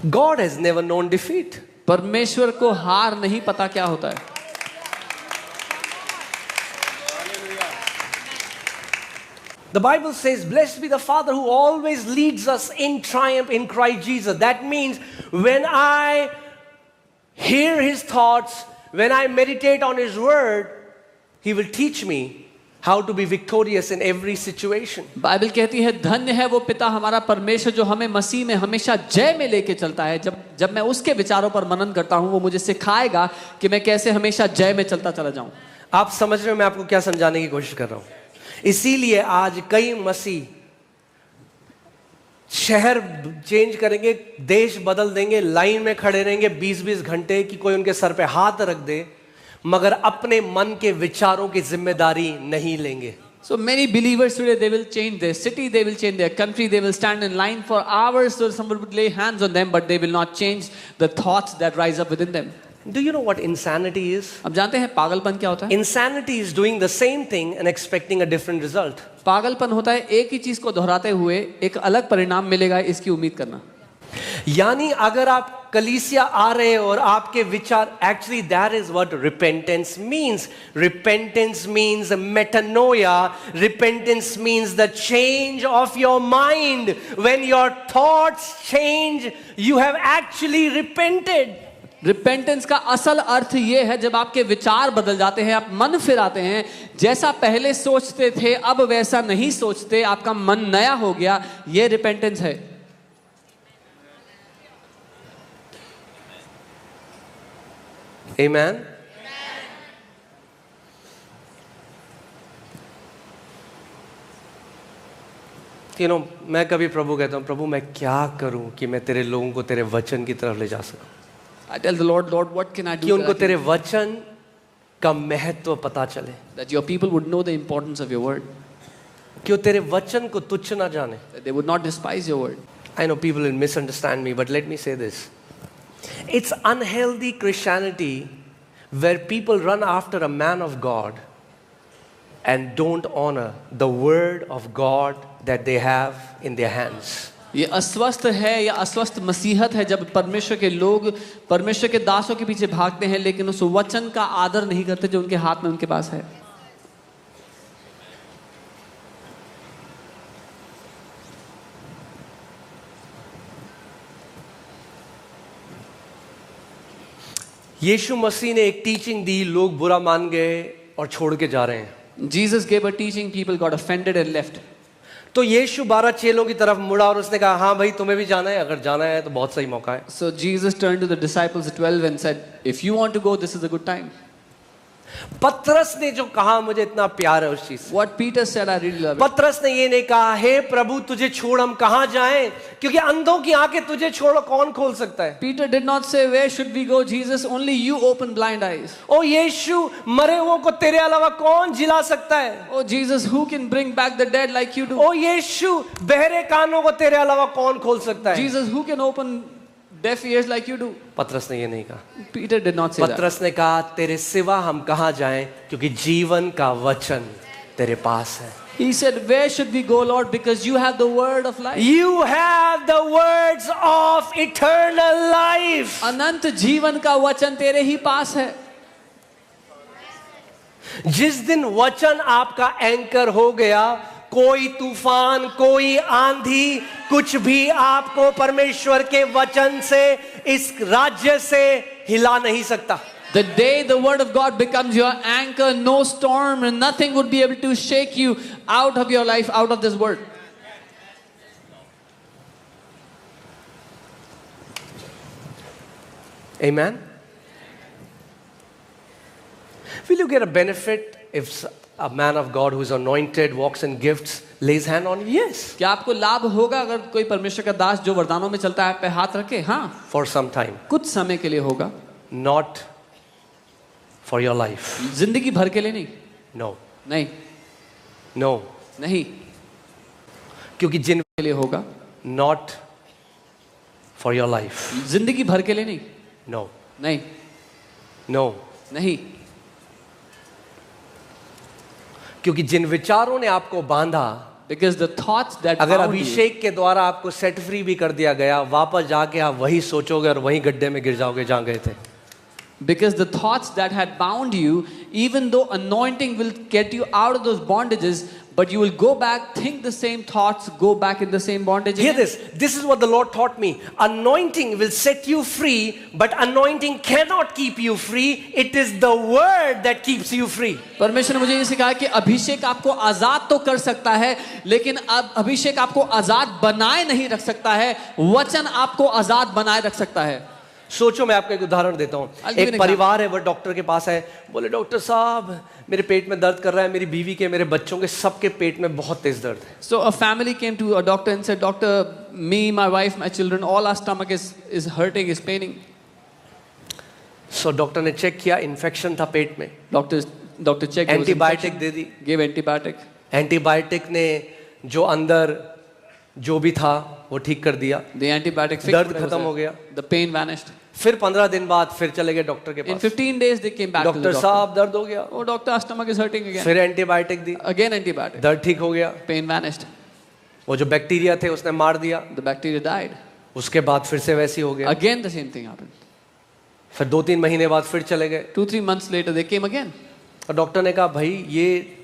God has never known defeat. परमेश्वर को हार नहीं पता क्या होता है. The Bible says, blessed be the Father who always leads us in triumph in Christ Jesus. That means when I hear His thoughts, when I meditate on His word, He will teach me how to be victorious in every situation. Bible कहती है धन्य है वो पिता हमारा परमेश्वर जो हमें मसीह में हमेशा जय में लेके चलता है. जब मैं उसके विचारों पर मनन करता हूँ वो मुझे सिखाएगा कि मैं कैसे हमेशा जय में चलता चला जाऊं. आप समझ रहे हो मैं आपको क्या समझाने की कोशिश कर रहा हूं. इसीलिए आज कई मसीह शहर चेंज करेंगे, देश बदल देंगे, लाइन में खड़े रहेंगे 20-20 घंटे कि कोई उनके सर पे हाथ रख दे, मगर अपने मन के विचारों की जिम्मेदारी नहीं लेंगे. So many believers today, they will change their city, they will change their country, they will stand in line for hours so someone would lay hands on them, but they will not change the thoughts that rise up within them. Do you know what insanity is? अब जानते हैं पागलपन क्या होता है? Insanity is doing the same thing and expecting a different result. पागलपन होता है एक ही चीज को दोहराते हुए एक अलग परिणाम मिलेगा इसकी उम्मीद करना. यानी अगर आप कलीसिया आ रहे हो और आपके विचार, actually that is what repentance means. Repentance means metanoia. Repentance means the change of your mind. When your thoughts change, you have actually repented. Repentance का असल अर्थ ये है जब आपके विचार बदल जाते हैं, आप मन फिराते हैं, जैसा पहले सोचते थे अब वैसा नहीं सोचते, आपका मन नया हो गया, ये रिपेंटेंस है. Amen. मैं कभी प्रभु कहता हूँ, प्रभु मैं क्या करूं कि मैं तेरे लोगों को तेरे वचन की तरफ ले जा सकूं. I tell the Lord, Lord, what can I do कि उनको that तेरे वचन का महत्व पता चले, that your people would know the importance of your word, कि वो तेरे वचन को तुच्छ ना जाने. that they would not despise your word. I know people will misunderstand me, but let me say this. It's unhealthy Christianity where people run after a man of God and don't honor the word of God that they have in their hands. ये अस्वस्थ है या अस्वस्थ मसीहत है जब परमेश्वर के लोग परमेश्वर के दासों के पीछे भागते हैं लेकिन उस वचन का आदर नहीं करते जो उनके हाथ में उनके पास है. यीशु मसीह ने एक टीचिंग दी, लोग बुरा मान गए और छोड़ के जा रहे हैं. Jesus gave a teaching, people got offended and left. तो यीशु 12 चेलों की तरफ मुड़ा और उसने कहा हाँ भाई तुम्हें भी जाना है, अगर जाना है तो बहुत सही मौका है. So Jesus turned to the disciples, the 12, and said, if you want to go, this is a good time. पतरस ने जो कहा मुझे इतना प्यार है उस चीज से. What Peter said, I really love it. पतरस ने ये नहीं कहा हे प्रभु तुझे छोड़ हम कहाँ जाएं, क्योंकि अंधों की आंखें तुझे छोड़ कौन खोल सकता है. Peter did not say, where should we go, Jesus? Only you open blind eyes. ओ यीशु मरे हुओं को तेरे अलावा कौन जिला सकता है. Oh Jesus, who can bring back the dead like you do? ओ यीशु बहरे कानों को तेरे अलावा कौन खोल सकता है. Jesus, who can open deaf ears like you do? पतरस ने ये नहीं कहा. Peter did not say that. पतरस ने कहा तेरे सिवा हम कहाँ जाएं, क्योंकि जीवन का वचन तेरे पास है. He said, where should we go, Lord? Because you have the word of life. You have the words of eternal life. अनंत जीवन का वचन तेरे ही पास है. जिस दिन वचन आपका एंकर हो गया, कोई तूफान, कोई आंधी, कुछ भी आपको परमेश्वर के वचन से, इस राज्य से हिला नहीं सकता. The day the word of God becomes your anchor, no storm and nothing would be able to shake you out of your life, out of this word. Amen. Will you get a benefit if a man of God who is anointed, walks in gifts, lays hand on you? Yes. क्या आपको लाभ होगा अगर कोई परमेश्वर का दास जो वरदानों में चलता है आप पे हाथ रखे? हाँ. For some time. कुछ समय के लिए होगा. Not for your life. जिंदगी भर के लिए नहीं. No. नहीं. No. नहीं. क्योंकि जिन के लिए होगा. Not for your life. जिंदगी भर के लिए नहीं. No. नहीं. No. नहीं. क्योंकि जिन विचारों ने आपको बांधा, Because the thoughts that अगर bound you, अभिषेक के द्वारा आपको सेट फ्री भी कर दिया गया, वापस जाके आप वही सोचोगे और वही गड्ढे में गिर जाओगे जहां गए थे. because the thoughts that had bound you, even though anointing will get you out of those bondages, but you will go back, think the same thoughts, go back in the same bondage Hear again. this. This is what the Lord taught me. Anointing will set you free, but anointing cannot keep you free. It is the word that keeps you free. परमेश्वर ने मुझे ये सिखाया कि अभिषेक आपको आजाद तो कर सकता है, लेकिन अब अभिषेक आपको आजाद बनाए नहीं रख सकता है. वचन आपको आजाद बनाए रख सकता है. सोचो, मैं आपको एक उदाहरण देता हूँ. I'll give एक an परिवार है, वो डॉक्टर के पास है. बोले, डॉक्टर साहब मेरे पेट में दर्द कर रहा है, मेरी बीवी के, मेरे बच्चों के, सबके पेट में बहुत तेज दर्द है. So a family came to a doctor and said, Doctor, me, my wife, my children, all our stomach is hurting, is paining. So doctor ने चेक किया, इन्फेक्शन था पेट में. Doctor checked. there was antibiotic infection, they the. gave antibiotic. Antibiotic ने जो अंदर जो भी था वो ठीक कर दिया. The antibiotic fixed दर्द whatever was खत्म हो there. गया. The pain vanished. फिर 15 दिन बाद फिर चले गए डॉक्टर के In pass. 15 days they came back to the doctor doctor. साहब दर्द हो गया. Oh doctor, our stomach is hurting again. फिर एंटीबायोटिक दी, Again antibiotic. दर्द ठीक हो गया. Pain vanished. वो जो बैक्टीरिया थे उसने मार दिया. The bacteria died. उसके बाद फिर से वैसी हो गया. Again the same thing happened. फिर 2-3 महीने बाद फिर चले गए. 2-3 months later they came again. और डॉक्टर ने कहा, भाई ये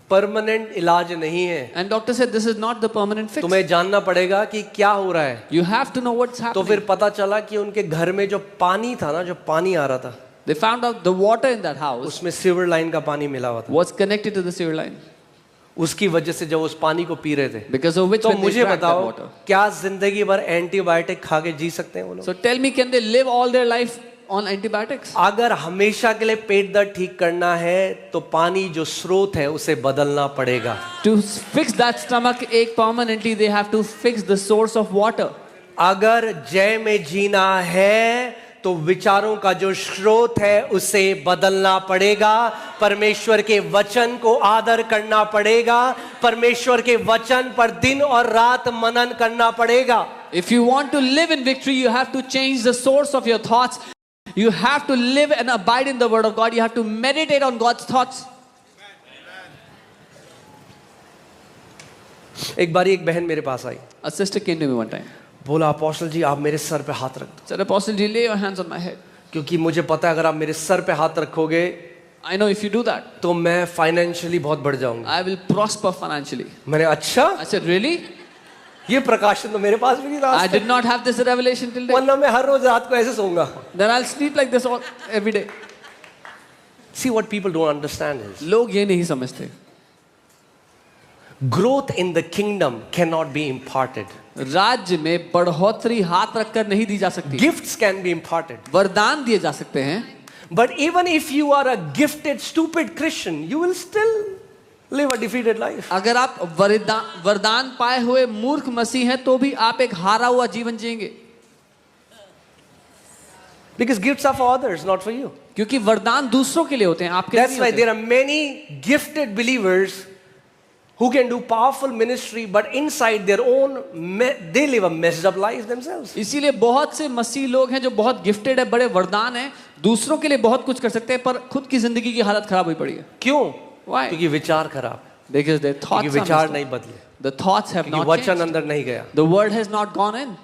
परमानेंट इलाज नहीं है, And doctor said, this is not the permanent fix. तुम्हें जानना पड़ेगा कि क्या हो रहा है. You have to know what's तो happening. फिर पता चला कि उनके घर में जो पानी था ना, जो पानी आ रहा था, They found out the water in that house उसमें सीवर लाइन का पानी मिला हुआ था. was connected to the sewer line. उसकी वजह से जब उस पानी को पी रहे थे, Because of which तो when they मुझे drank that बताओ, water. क्या जिंदगी भर एंटीबायोटिक खा के जी सकते हैं वो लोग? So tell me, can they live all their life on antibiotics? अगर हमेशा के लिए पेट दर्द ठीक करना है तो पानी जो स्रोत है उसे बदलना पड़ेगा. To fix that stomach ache permanently, they have to fix the source of water. अगर जय में जीना है तो विचारों का जो स्रोत है उसे बदलना पड़ेगा. परमेश्वर के वचन को आदर करना पड़ेगा. परमेश्वर के वचन पर दिन और रात मनन करना पड़ेगा. If you want to live in victory, you have to change the source of your thoughts. You have to live and abide in the word of God. You have to meditate on God's thoughts. एक बारी एक बहन मेरे पास आई, A sister came to me one time. बोला, apostle जी आप मेरे sir पे हाथ रख दो, Said, Apostle, you lay your hands on my head. क्योंकि मुझे पता है अगर आप मेरे सर पे हाथ रखोगे I know if you do that, तो मैं फाइनेंशियली बहुत बढ़ जाऊंगा. I will prosper financially. मैंने, अच्छा, I said, really? ये प्रकाशन तो मेरे पास भी नहीं था I आज did तक. not have this revelation till then. वरना मैं हर रोज रात को ऐसे सोऊंगा. Then I'll sleep like this all every day. See, what people don't understand is लोग ये नहीं समझते. growth in the kingdom cannot be imparted. राज्य में बढ़ोतरी हाथ रखकर नहीं दी जा सकती. Gifts can be imparted. वरदान दिए जा सकते हैं. But even if you are a gifted, stupid Christian, you will still live a defeated life. अगर आप वरदान पाए हुए मूर्ख मसीह हैं तो भी आप एक हारा हुआ जीवन जिएंगे. Because gifts are for others, not for you. क्योंकि वरदान दूसरों के लिए होते हैं, आपके लिए That's नहीं why होते. there are many gifted believers who can do powerful ministry, but inside their own, they live a messed up life themselves. इसीलिए बहुत से मसीह लोग हैं जो बहुत गिफ्टेड है, बड़े वरदान हैं, दूसरों के लिए बहुत कुछ कर सकते हैं, पर खुद की जिंदगी की हालत खराब हुई पड़ी है. क्यों? Why? क्योंकि विचार खराब है, Because their क्योंकि thoughts are विचार messed नहीं up. बदले, The thoughts have क्योंकि not वचन changed. अंदर नहीं गया. The word has not gone in.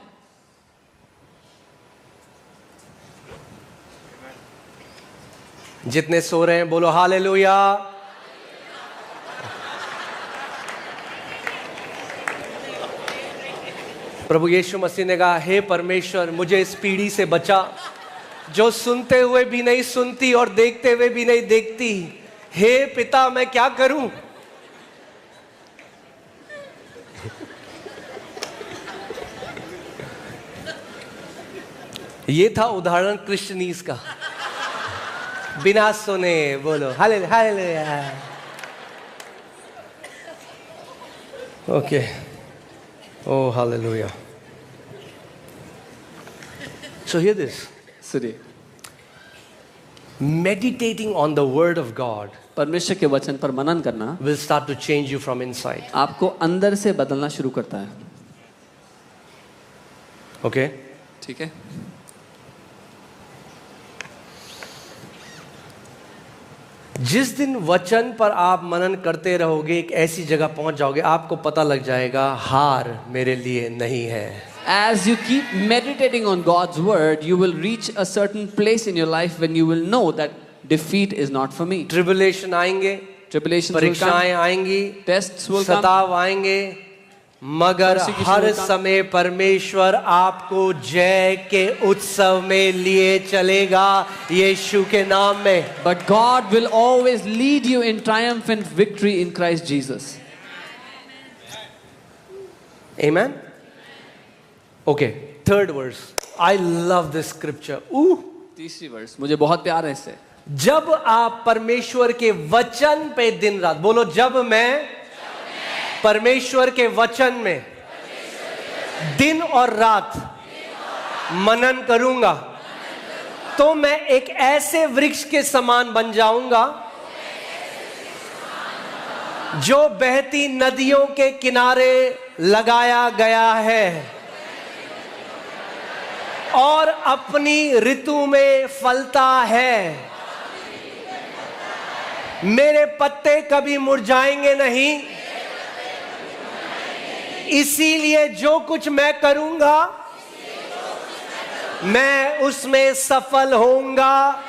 जितने सो रहे हैं बोलो हालेलुया. प्रभु यीशु मसीह ने कहा, हे परमेश्वर मुझे इस पीढ़ी से बचा जो सुनते हुए भी नहीं सुनती और देखते हुए भी नहीं देखती. हे पिता मैं क्या करूं? ये था उदाहरण क्रिश्चियनीज का. बिना सुने बोलो hallelujah. Okay. Oh, hallelujah. So hear this. सुनिए, Meditating on the word of God परमेश्वर के वचन पर मनन करना will start to change you from inside. आपको अंदर से बदलना शुरू करता है. Okay? ठीक है. जिस दिन वचन पर आप मनन करते रहोगे एक ऐसी जगह पहुंच जाओगे आपको पता लग जाएगा हार मेरे लिए नहीं है. As you keep meditating on God's word, you will reach a certain place in your life when you will know that defeat is not for me. Tribulation आएंगे, Tribulations will come, परीक्षाएं आएंगी, tests will come, सताव आएंगे, मगर Persecution her will come. समय परमेश्वर आपको जय के उत्सव में लिए चलेगा यीशु के नाम में. but God will always lead you in triumphant victory in Christ Jesus. Amen. Okay, third verse. I love this scripture. तीसरी वर्स मुझे बहुत प्यार है इससे. जब आप परमेश्वर के वचन पे दिन रात बोलो, जब मैं परमेश्वर के वचन में दिन और रात मनन करूंगा तो मैं एक ऐसे वृक्ष के समान बन जाऊंगा जो बहती नदियों के किनारे लगाया गया है और अपनी ऋतु में फलता है. मेरे पत्ते कभी मुरझाएंगे नहीं, इसीलिए जो कुछ मैं करूंगा मैं उसमें सफल होऊंगा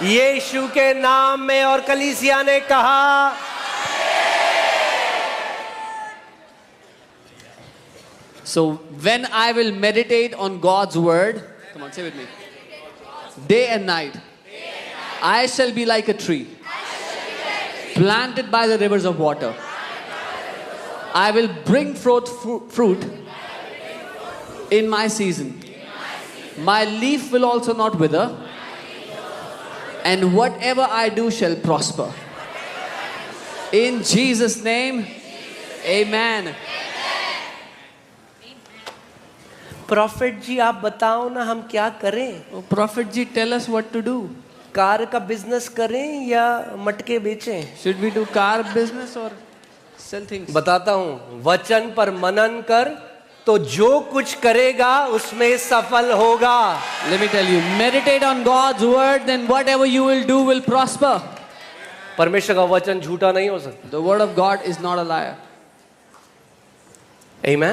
यीशु के नाम में. और कलीसिया ने कहा So when I will meditate on God's word, come on, say with me, day and night, I shall be like a tree planted by the rivers of water. I will bring forth fruit in my season. My leaf will also not wither, and whatever I do shall prosper. In Jesus' name, amen. Prophet ji आप बताओ ना हम क्या करें. Oh, Prophet ji, tell us what to do. Car का business करें या मटके बेचें. Should we do car business or sell things? बताता हूं, वचन पर मनन कर तो जो कुछ करेगा उसमें सफल होगा. Let me tell you, meditate on God's word, then whatever you will do will prosper. परमेश्वर का वचन झूठा नहीं हो सकता. The word of God is not a liar. Amen.